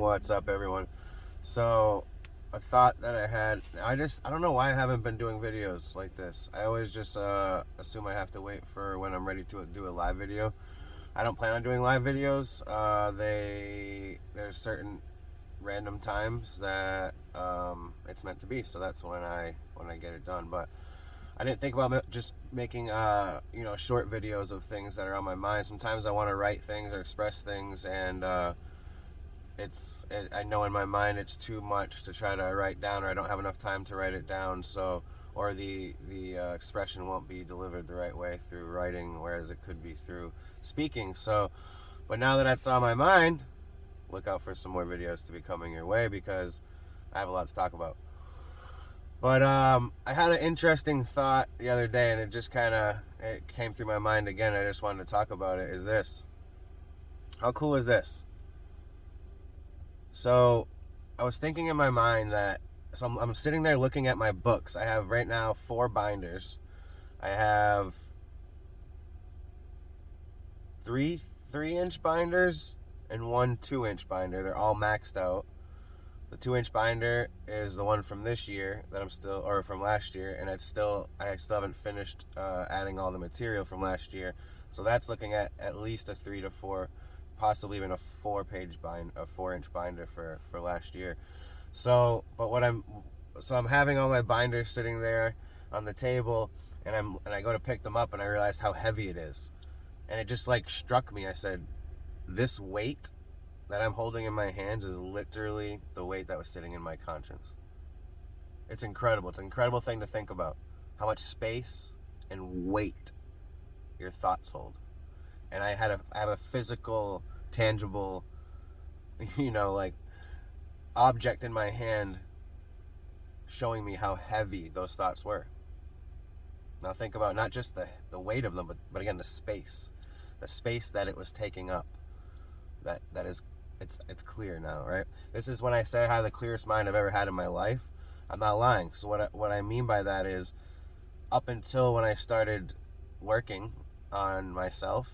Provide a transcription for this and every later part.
What's up, everyone? So, a thought that I had, I don't know why I haven't been doing videos like this. I always just assume I have to wait for when I'm ready to do a live video. I don't plan on doing live videos. There's certain random times that it's meant to be, so that's when I get it done. But I didn't think about just making short videos of things that are on my mind. Sometimes I want to write things or express things, and I know in my mind it's too much to try to write down, or I don't have enough time to write it down, so or the expression won't be delivered the right way through writing, whereas it could be through speaking. So, but now that that's on my mind, look out for some more videos to be coming your way, because I have a lot to talk about. But I had an interesting thought the other day, and it came through my mind again. I just wanted to talk about it. Is this, how cool is this? So I was thinking in my mind that, I'm sitting there looking at my books. I have right now 4 binders. I have 3 3-inch binders and 1 2-inch binder. They're all maxed out. The 2-inch binder is the one from this year that from last year, and I still haven't finished adding all the material from last year. So that's looking at least a 3 to 4, possibly even a 4-inch binder for last year. So, I'm having all my binders sitting there on the table, and I go to pick them up, and I realized how heavy it is, and it just like struck me. I said, this weight that I'm holding in my hands is literally the weight that was sitting in my conscience. It's incredible. It's an incredible thing to think about, how much space and weight your thoughts hold. And I have a physical, tangible, like object in my hand showing me how heavy those thoughts were. Now think about not just the weight of them, but again, the space that it was taking up. It's clear now, right? This is when I say I have the clearest mind I've ever had in my life. I'm not lying. So what I mean by that is, up until when I started working on myself,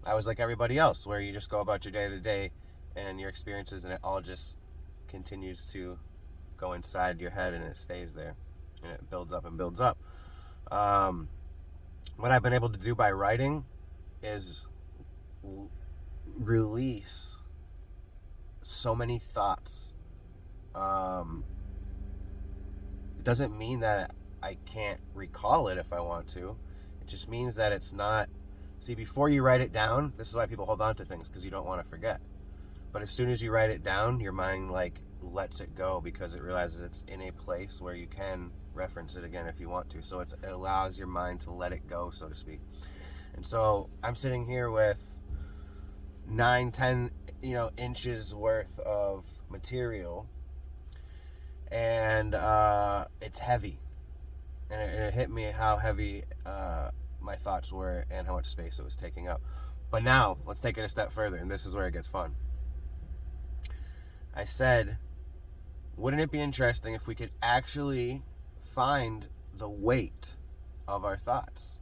I was like everybody else, where you just go about your day to day and your experiences, and it all just continues to go inside your head, and it stays there, and it builds up and builds up. What I've been able to do by writing is release so many thoughts. It doesn't mean that I can't recall it if I want to. It just means that it's not. See, before you write it down, this is why people hold on to things, because you don't want to forget. But as soon as you write it down, your mind lets it go, because it realizes it's in a place where you can reference it again if you want to. So it allows your mind to let it go, so to speak. And so I'm sitting here with 9-10 inches worth of material, and it's heavy, and it hit me how heavy my thoughts were and how much space it was taking up. But now let's take it a step further, and this is where it gets fun. I said, wouldn't it be interesting if we could actually find the weight of our thoughts?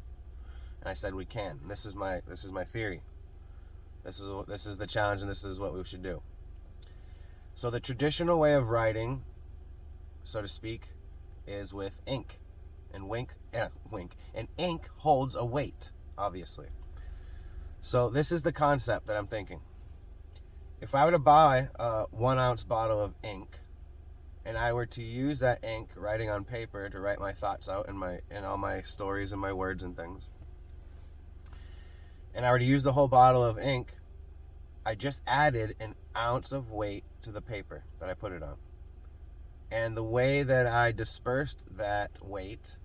And I said we can. This is my theory. This is the challenge, and this is what we should do. So the traditional way of writing, so to speak, is with ink. And and ink holds a weight, obviously. So this is the concept that I'm thinking. If I were to buy a 1-ounce bottle of ink, and I were to use that ink writing on paper to write my thoughts out in all my stories and my words and things, and I were to use the whole bottle of ink, I just added an ounce of weight to the paper that I put it on. And the way that I dispersed that weight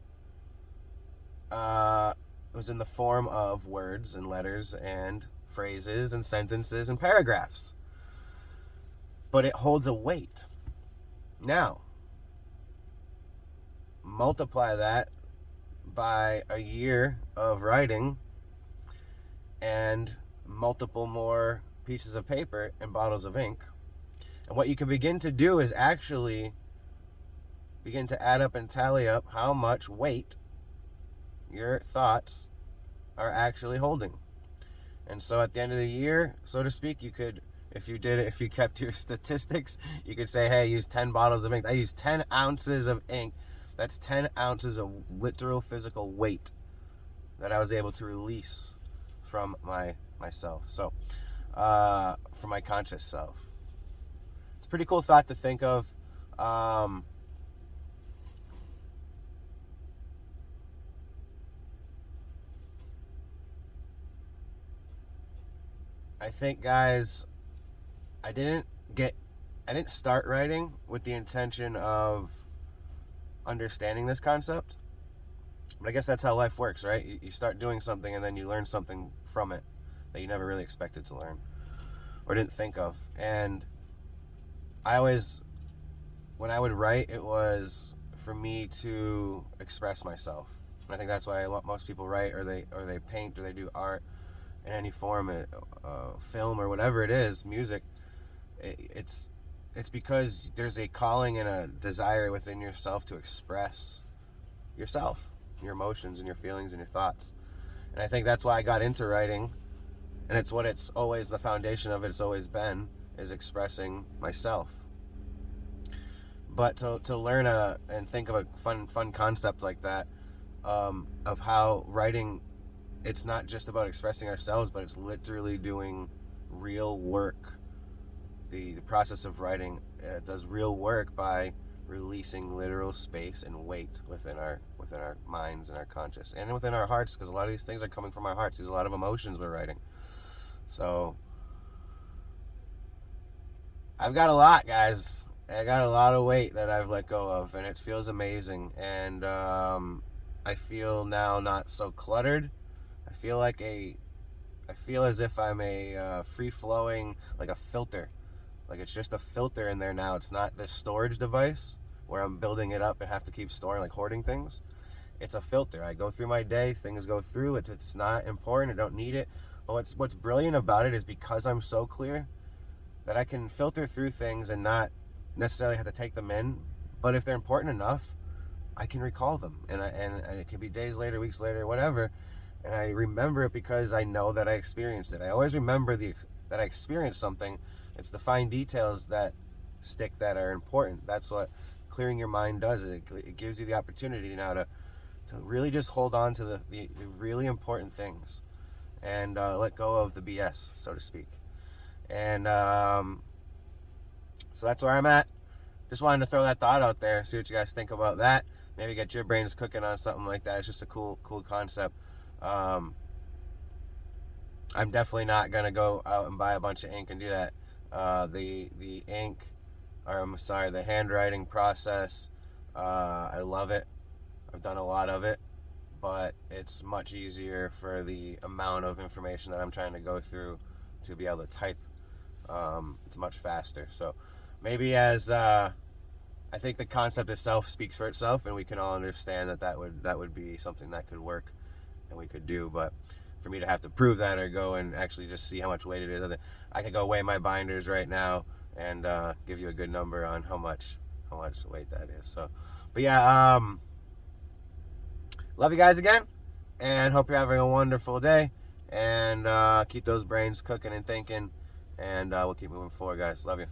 was in the form of words and letters and phrases and sentences and paragraphs. But it holds a weight. Now, multiply that by a year of writing and multiple more pieces of paper and bottles of ink. And what you can begin to do is actually begin to add up and tally up how much weight your thoughts are actually holding. And so at the end of the year, so to speak, you could, if you kept your statistics, you could say, hey, I use 10 bottles of ink. I use 10 ounces of ink. That's 10 ounces of literal physical weight that I was able to release from myself. So, from my conscious self. It's a pretty cool thought to think of. I think, guys, I didn't start writing with the intention of understanding this concept. But I guess that's how life works, right? You start doing something and then you learn something from it that you never really expected to learn or didn't think of. And I always, when I would write, it was for me to express myself. And I think that's why most people write, or they paint, or they do art in any form, film or whatever it is, music. It's because there's a calling and a desire within yourself to express yourself, your emotions and your feelings and your thoughts. And I think that's why I got into writing, and it's what it's always, the foundation of it's always been, is expressing myself. But to learn and think of a fun concept like that, of how writing, it's not just about expressing ourselves, but it's literally doing real work. The process of writing does real work by releasing literal space and weight within our minds and our conscious and within our hearts, because a lot of these things are coming from our hearts. There's a lot of emotions we're writing. So I've got a lot, guys. I got a lot of weight that I've let go of, and it feels amazing. And I feel now not so cluttered. I feel as if I'm a free-flowing, like a filter. Like it's just a filter in there now. It's not this storage device where I'm building it up and have to keep storing, like hoarding things. It's a filter. I go through my day, things go through. It's not important. I don't need it. But what's brilliant about it is because I'm so clear that I can filter through things and not necessarily have to take them in. But if they're important enough, I can recall them. And it can be days later, weeks later, whatever. And I remember it because I know that I experienced it. I always remember that I experienced something. It's the fine details that stick, that are important. That's what clearing your mind does. It gives you the opportunity now to really just hold on to the really important things and let go of the BS, so to speak. And so that's where I'm at. Just wanted to throw that thought out there, see what you guys think about that. Maybe get your brains cooking on something like that. It's just a cool concept. I'm definitely not gonna go out and buy a bunch of ink and do that. The ink, or I'm sorry, the handwriting process, I love it. I've done a lot of it, but it's much easier for the amount of information that I'm trying to go through to be able to type. It's much faster. So maybe as I think the concept itself speaks for itself, and we can all understand that would be something that could work and we could do. But for me to have to prove that or go and actually just see how much weight it is, I could go weigh my binders right now and give you a good number on how much weight that is. So, but yeah, love you guys again, and hope you're having a wonderful day, and keep those brains cooking and thinking, and we'll keep moving forward, guys. Love you.